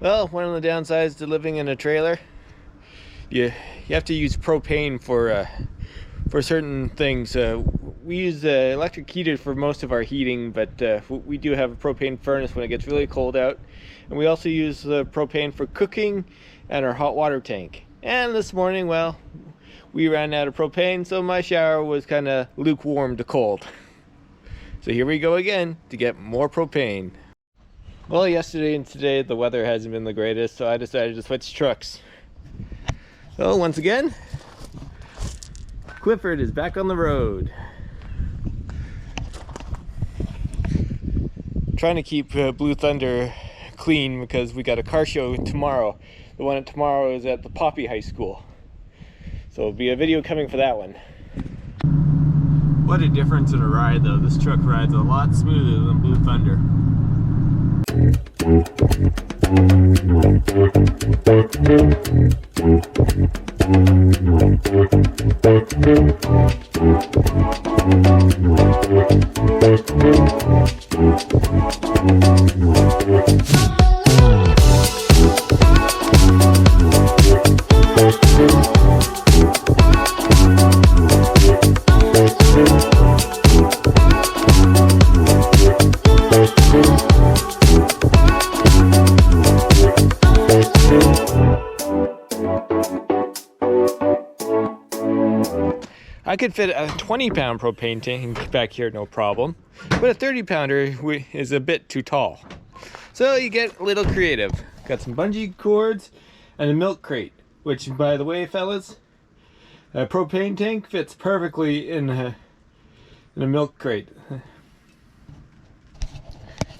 Well, one of the downsides to living in a trailer, you have to use propane for certain things. We use electric heated for most of our heating, but we do have a propane furnace when it gets really cold out, and we also use propane for cooking and our hot water tank. And this morning, well, we ran out of propane, so my shower was kind of lukewarm to cold. So here we go again to get more propane. Well, yesterday and today the weather hasn't been the greatest, so I decided to switch trucks. So once again, Clifford is back on the road. Trying to keep Blue Thunder clean because we got a car show tomorrow. The one tomorrow is at the Poppy High School. So there'll be a video coming for that one. What a difference in a ride though. This truck rides a lot smoother than Blue Thunder. I could fit a 20-pound propane tank back here, no problem. But a 30-pounder is a bit too tall. So you get a little creative. Got some bungee cords and a milk crate. Which, by the way, fellas, a propane tank fits perfectly in a milk crate.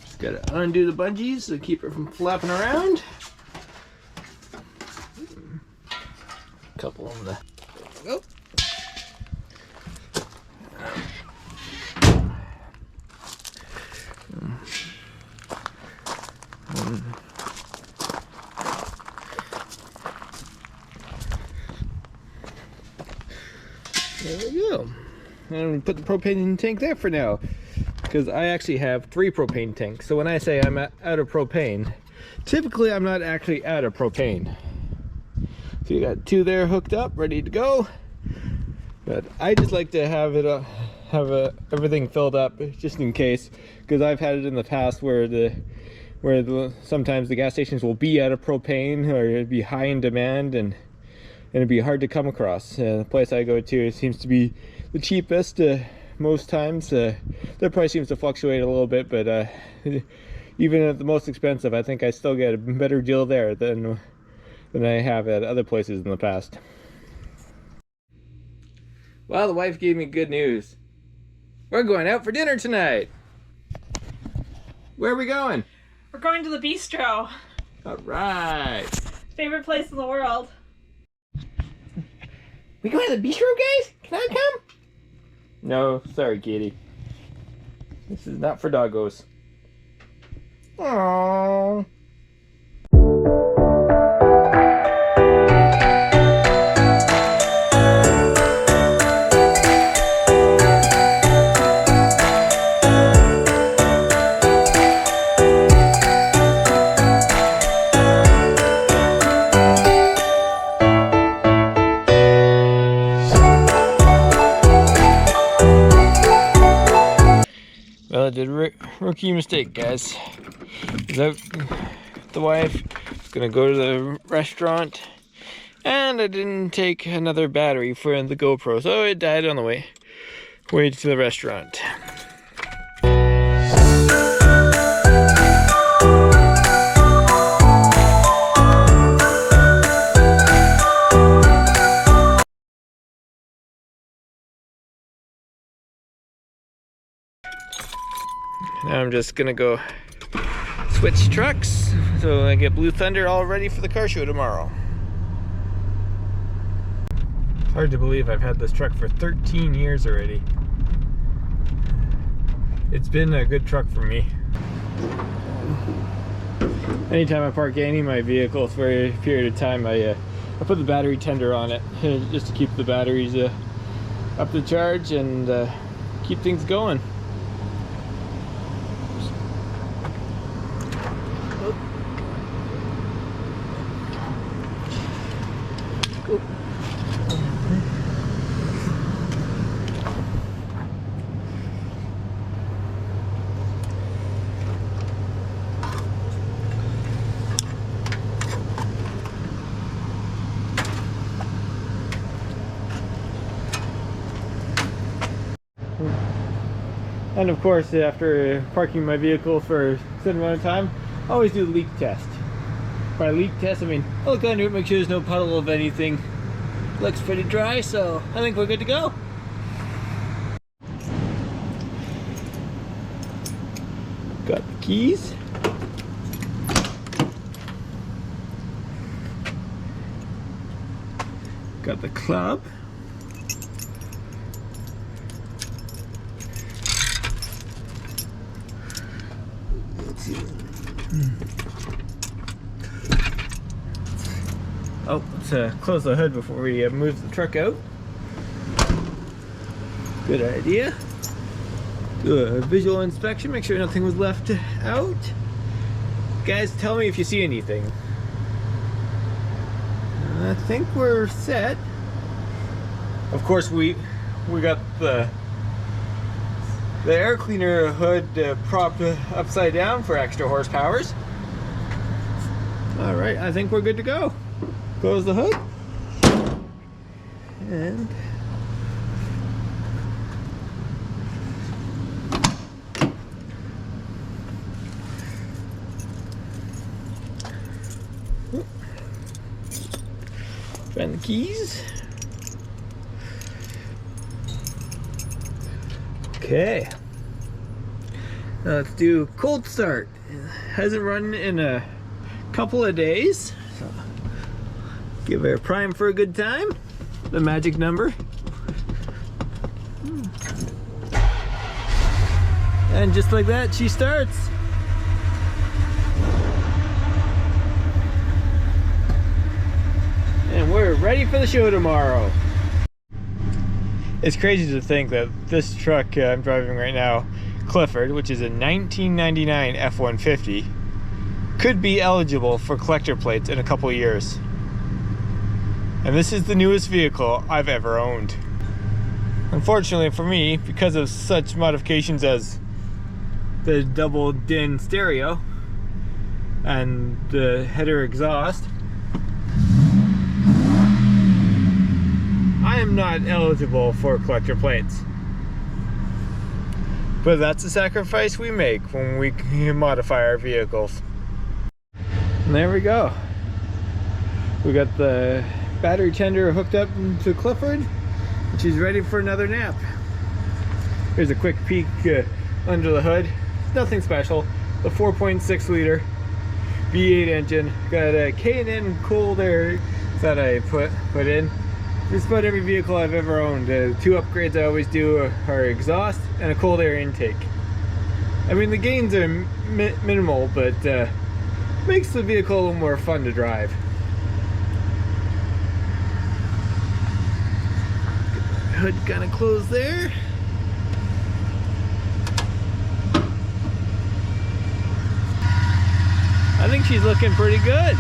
Just gotta undo the bungees to keep it from flapping around. A couple of them. There we go. There we go. And we put the propane tank there for now, because I actually have 3 propane tanks. So when I say I'm out of propane, typically I'm not actually out of propane. So you got 2 there hooked up, ready to go. But I just like to have it everything filled up just in case, because I've had it in the past where sometimes the gas stations will be out of propane or it'd be high in demand and it'd be hard to come across. The place I go to seems to be the cheapest most times. Their price seems to fluctuate a little bit, but even at the most expensive, I think I still get a better deal there than I have at other places in the past. Well, the wife gave me good news. We're going out for dinner tonight. Where are we going? We're going to the bistro. All right. Favorite place in the world. We going to the bistro, guys? Can I come? No, sorry, Katie. This is not for doggos. Aww. Well, I did a rookie mistake, guys. The wife was gonna go to the restaurant, and I didn't take another battery for the GoPro, so it died on the way to the restaurant. Now I'm just gonna go switch trucks so I get Blue Thunder all ready for the car show tomorrow. It's hard to believe I've had this truck for 13 years already. It's been a good truck for me. Anytime I park any of my vehicles for a period of time, I put the battery tender on it just to keep the batteries up to charge and keep things going. And of course, after parking my vehicle for a certain amount of time, I always do the leak test. By leak test, I mean, I look under it, make sure there's no puddle of anything. Looks pretty dry, so I think we're good to go. Got the keys. Got the club. Let's see. Oh, let's close the hood before we move the truck out. Good idea. Do a visual inspection, make sure nothing was left out. Guys, tell me if you see anything. I think we're set. Of course, we got the air cleaner hood propped upside down for extra horsepowers. All right, I think we're good to go. Close the hood. And find the keys. Okay. Now let's do cold start. It hasn't run in a couple of days. So give her a prime for a good time. The magic number. And just like that, she starts. And we're ready for the show tomorrow. It's crazy to think that this truck I'm driving right now, Clifford, which is a 1999 F-150, could be eligible for collector plates in a couple of years. And this is the newest vehicle I've ever owned. Unfortunately for me, because of such modifications as the double din stereo and the header exhaust, I am not eligible for collector plates. But that's a sacrifice we make when we modify our vehicles. And there we go. We got the battery tender hooked up to Clifford, and she's ready for another nap. Here's a quick peek under the hood. Nothing special. The 4.6 liter V8 engine. Got a K&N cold air that I put in. Just about every vehicle I've ever owned. Two upgrades I always do are exhaust and a cold air intake. I mean, the gains are minimal, but makes the vehicle a little more fun to drive. Get the hood kind of closed there. I think she's looking pretty good.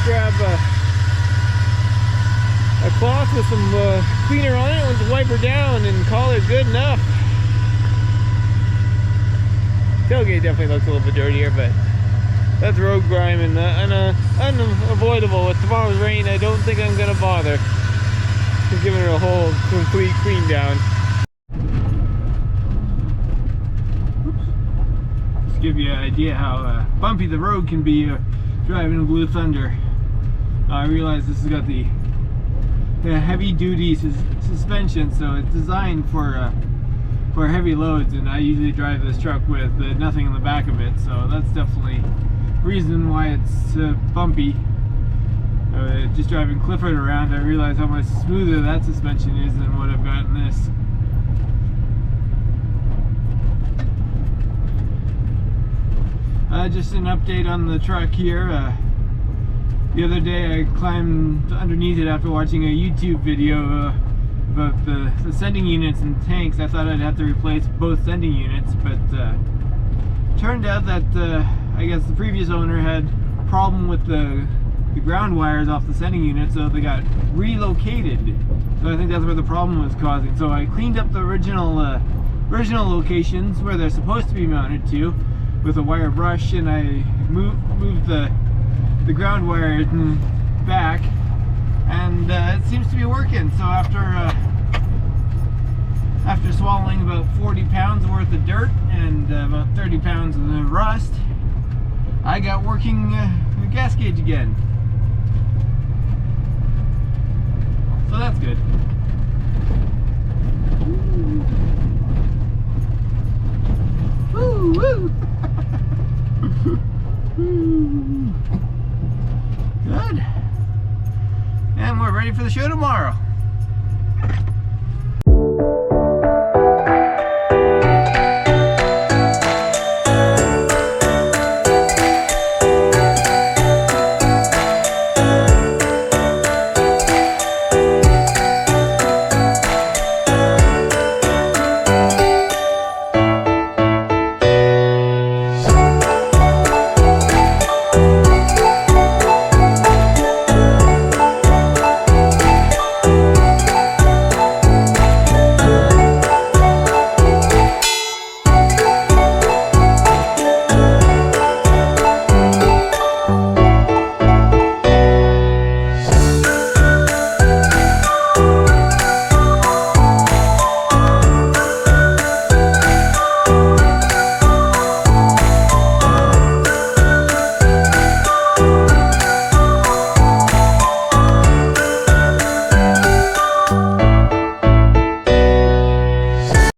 Grab a cloth with some cleaner on it and wipe her down and call it good enough. Tailgate definitely looks a little bit dirtier, but that's road grime and unavoidable. With tomorrow's rain, I don't think I'm gonna bother. Just giving her a whole complete clean down. Oops. Just give you an idea how bumpy the road can be driving a Blue Thunder. I realize this has got the heavy duty suspension, so it's designed for heavy loads, and I usually drive this truck with nothing in the back of it, so that's definitely reason why it's bumpy. Just driving Clifford around, I realize how much smoother that suspension is than what I've got in this. Just an update on the truck here. The other day I climbed underneath it after watching a YouTube video about the sending units and tanks. I thought I'd have to replace both sending units, but turned out that I guess the previous owner had a problem with the the ground wires off the sending unit, so they got relocated. So I think that's where the problem was causing. So I cleaned up the original locations where they're supposed to be mounted to with a wire brush, and I moved the ground wire back, and it seems to be working. So after swallowing about 40 pounds worth of dirt and about 30 pounds of rust, I got working gas gauge again. So that's good. Woo, woo. Good. And we're ready for the show tomorrow.